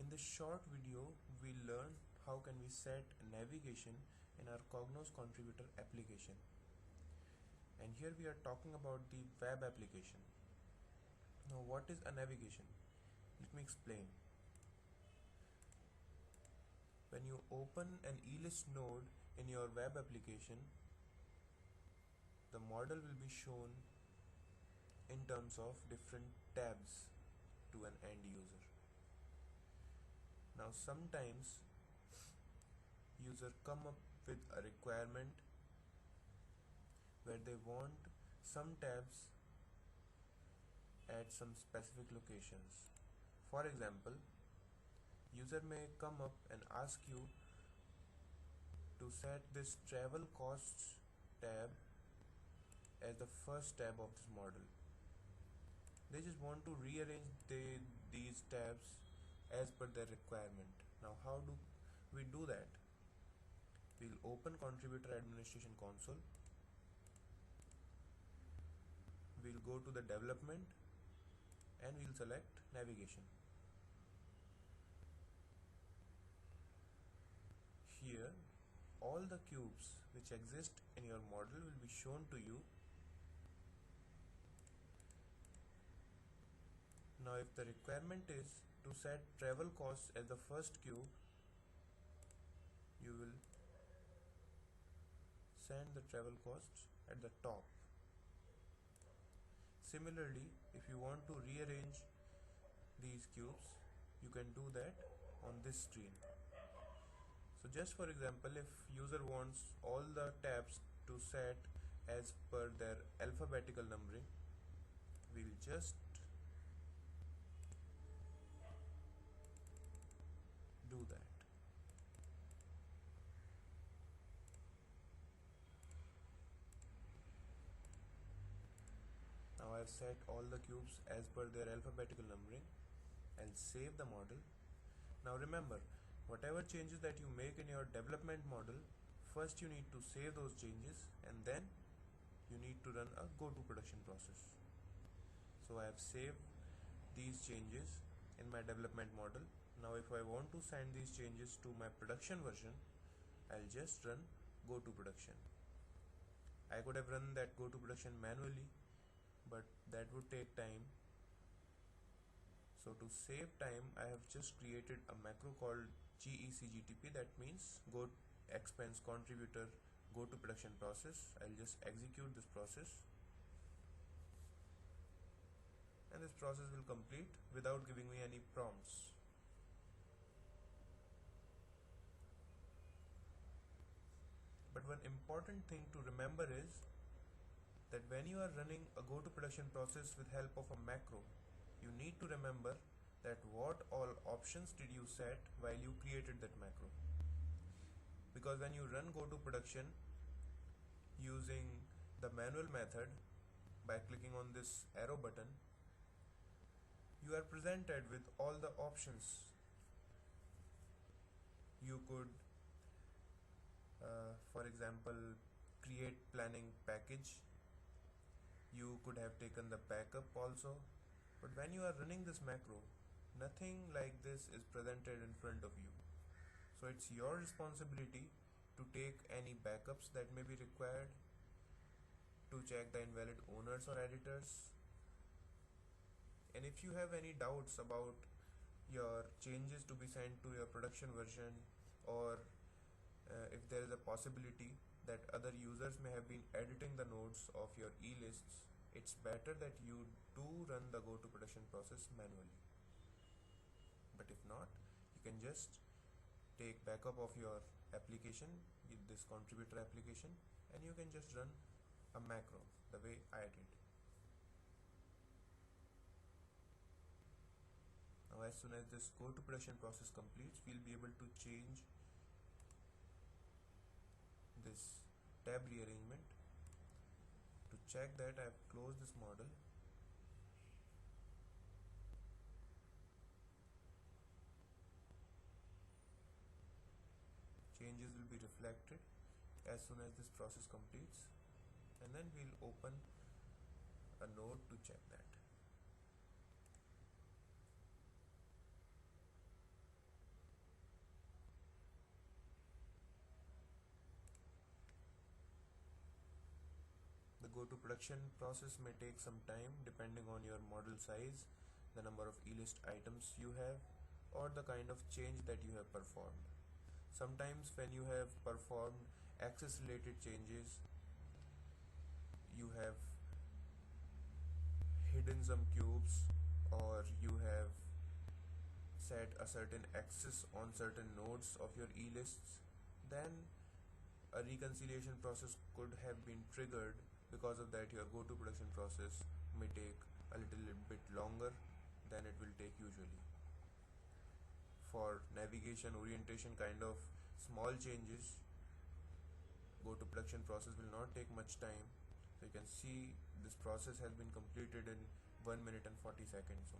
In this short video, we'll learn how can we set navigation in our Cognos contributor application. And here we are talking about the web application. Now what is a navigation? Let me explain. When you open an EList node in your web application, the model will be shown in terms of different tabs to an end user. Now sometimes user come up with a requirement where they want some tabs at some specific locations. For example, user may come up and ask you to set this travel costs tab as the first tab of this model. They just want to rearrange these tabs as per their requirement. Now how do we do that? We'll open contributor administration console. We'll go to the development and we'll select navigation. Here all the cubes which exist in your model will be shown to you. Now if the requirement is to set travel costs as the first cube, you will send the travel costs at the top. Similarly, if you want to rearrange these cubes, you can do that on this screen. So just for example, if user wants all the tabs to set as per their alphabetical numbering, we'll just do that. Now I've set all the cubes as per their alphabetical numbering. I'll save the model. Now remember, whatever changes that you make in your development model, first you need to save those changes and then you need to run a go to production process. So I have saved these changes in my development model. Now if I want to send these changes to my production version, I'll just run go to production. I could have run that go to production manually, but that would take time. So to save time, I have just created a macro called GECGTP, that means go expense contributor go to production process. I'll just execute this process and this process will complete without giving me any prompts. But one important thing to remember is that when you are running a go to production process with help of a macro, you need to remember that what all options did you set while you created that macro. Because when you run go to production using the manual method by clicking on this arrow button, you are presented with all the options. You could for example create planning package. You could have taken the backup also, but when you are running this macro, nothing like this is presented in front of you. So it's your responsibility to take any backups that may be required, to check the invalid owners or editors, and if you have any doubts about your changes to be sent to your production version, or if there is a possibility that other users may have been editing the nodes of your e-lists, it's better that you do run the go to production process manually. But if not, you can just take backup of your application with this contributor application and you can just run a macro the way I did. Now as soon as this go to production process completes, we'll be able to change this tab rearrangement. To check that, I have closed this model. Changes will be reflected as soon as this process completes, and then we'll open a node to check that. go to production process may take some time depending on your model size, the number of e-list items you have, or the kind of change that you have performed. Sometimes when you have performed access related changes, you have hidden some cubes, or you have set a certain access on certain nodes of your e-lists, then a reconciliation process could have been triggered. Because of that, your go to production process may take a little bit longer than it will take usually. For navigation orientation kind of small changes, go to production process will not take much time. So you can see this process has been completed in 1 minute and 40 seconds only.